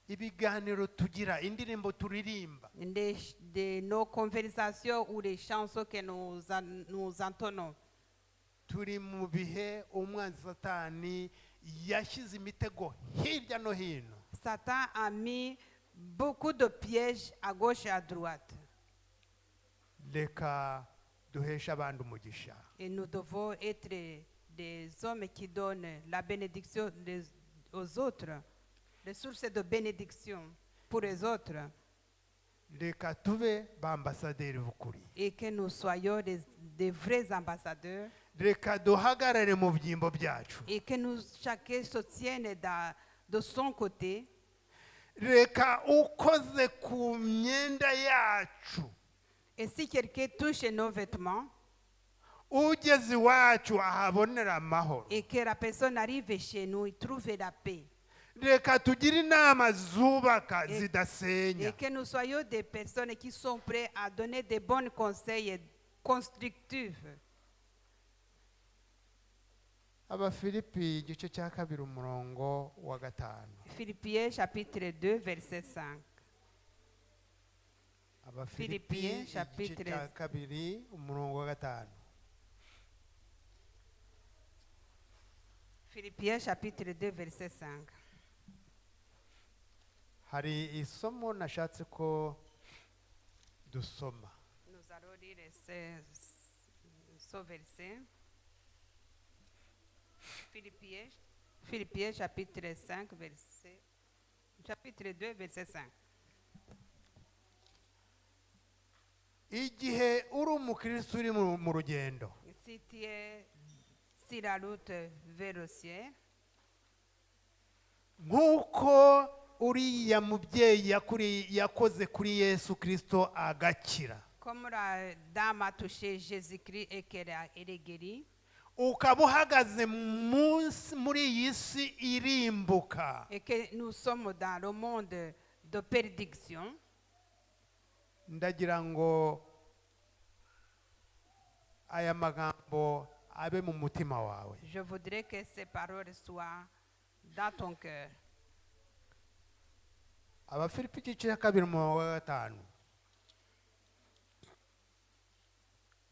Ibiganiro tugira, indirimbo turirimba, De nos conversations ou les chansons que nous entonnons. turi mu bihe umwanzi Satani yashyize imitego hirya no hino. Satan a mis beaucoup de pièges à gauche et à droite. Reka duheshe abandi umugisha. Et nous devons être des hommes qui donnent la bénédiction aux autres, des sources de bénédiction pour les autres, reka tube bambasaderi b'ukuri, et que nous soyons des vrais ambassadeurs, reka duhagarare mu byimbo byacu, et que nous chacun se tienne de son côté. reka ukoze ku myenda yacu Et si quelqu'un touche nos vêtements ugeze iwacu ahabonera amahoro, et que la personne arrive chez nous, il trouve la paix. reka tugire inama zubaka Et zidasenya. que nous soyons des personnes qui sont prêtes à donner des bons conseils constructifs. Abafilipi igice cya kabiri umurongo wa 5. Philippiens chapitre 2 verset 5. Abafilipi Philippiens igice chapitre cya kabiri umurongo wa 5. Philippiens chapitre 2 verset 5. Hari isomo nashatse ko dusoma. Nous allons lire ce verset. Philippiens chapitre 5 verset chapitre 2 verset 5. Igihe uri umukristo uri mu rugendo, Si tu es sur la route vers le ciel, nk'uko uriya mubyeyi yakoze kuri Yesu Kristo agakira, comme la dame a touché Jésus-Christ et qu'elle est guérie, ukaba uhagaze muri iyi si irimbuka, et que nous sommes dans le monde de perdition, ndagira ngo aya magambo abe mu mutima wawe. je voudrais que ces paroles soient dans ton cœur. Abafilipi igice cya kabiri umurongo wa 5.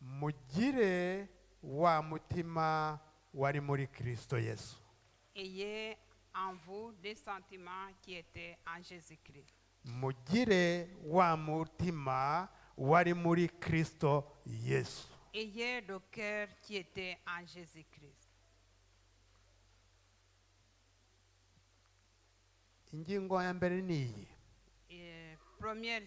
Mugire wa mutima wari muri Kristo Yesu. Ayez en vous des sentiments qui étaient en Jésus-Christ. Mugire wa mutima wari muri Kristo Yesu. Ayez le cœur qui était en Jésus-Christ. Ingingo ya mbere ni iyi. Premier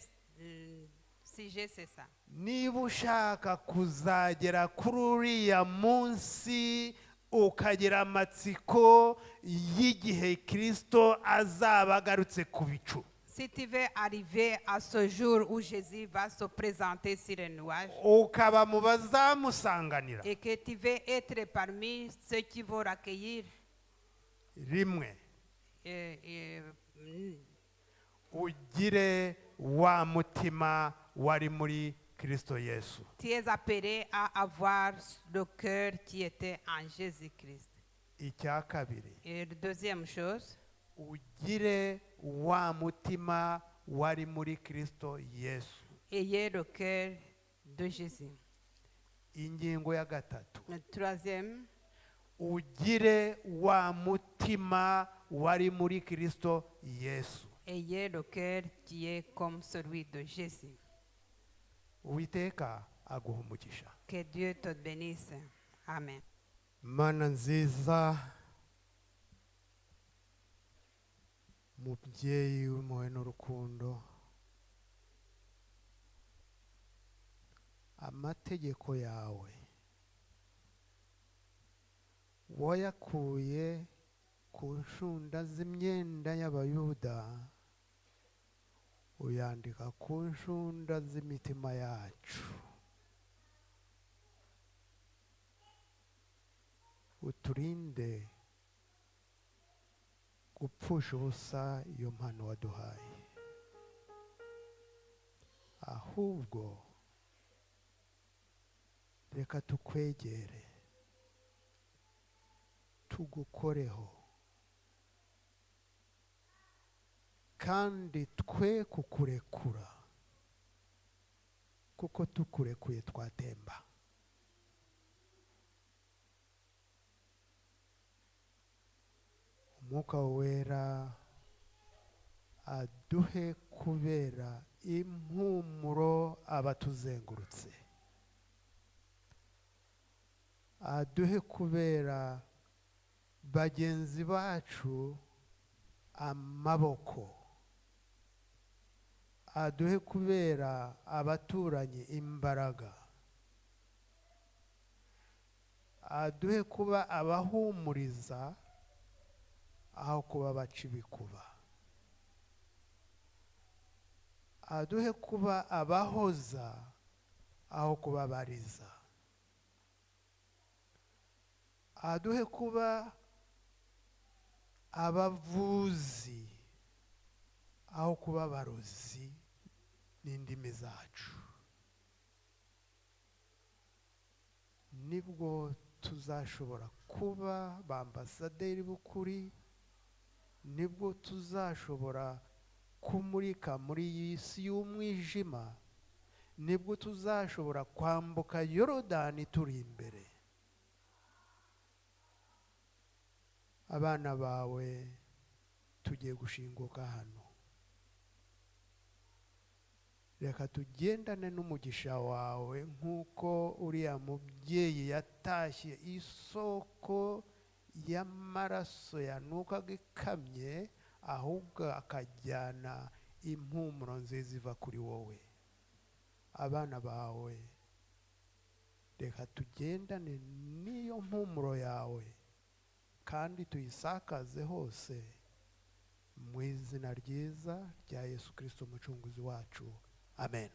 sujet, c'est ça. Niba ushaka kuzagera kuri uriya munsi ukagira amatsiko y'igihe Kristo azaba agarutse ku bicu, Si tu veux arriver à ce jour où Jésus va se présenter sur les nuages, ukaba mu bazamusanganira, et que tu veux être parmi ceux qui vont l'accueillir, rimwe euh, euh, ugire wa mutima wari muri Kristo Yesu. tu es appelé à avoir le cœur qui était en Jésus-Christ. Icya kabiri, Et la deuxième chose, ugire wa mutima wari muri Kristo Yesu. ayez le cœur de Jésus. Ingingo ya gatatu, Le troisième, ugire wa mutima wari muri Kristo Yesu. ayez le cœur qui est comme celui de Jésus. Uwiteka aguha umugisha. Que Dieu te bénisse. Amen. Mana nziza, mubyeyi w'impuhwe n'urukundo, amategeko yawe wayakuye ku nshunda z'imyenda y'abayuda uyandika ku nshunda z'imitima yacu. Uturinde gupfusha ubusa iyo mpano waduhaye, ahubwo reka tukwegere tugukoreho kandi twe kukurekura, kuko tukurekuye twatemba. Umwuka wera aduhe kubera impumuro abatuzengurutse, aduhe kubera bagenzi bacu amaboko, aduhe kubera abaturanyi imbaraga, aduhe kuba abahumuriza aho kuba baca ibikuba, aduhe kuba abahoza aho kubabariza, aduhe kuba abavuzi aho kuba abarozi n'indimi zacu. Nibwo tuzashobora kuba ba ambasaderi b'ukuri, nibwo tuzashobora kumurika muri iyi si y'umwijima, nibwo tuzashobora kwambuka Yorodani turi imbere. Abana bawe tugiye gushinguka hano, reka tugendane n'umugisha wawe nk'uko uriya mubyeyi yatashye isoko y'amaraso yanukaga ikamye, ahubwo akajyana impumuro nziza iva kuri wowe. Abana bawe reka tugendane n'iyo mpumuro yawe kandi tuyisakaze hose, mu izina ryiza rya Yesu Kristo umucunguzi wacu, amen.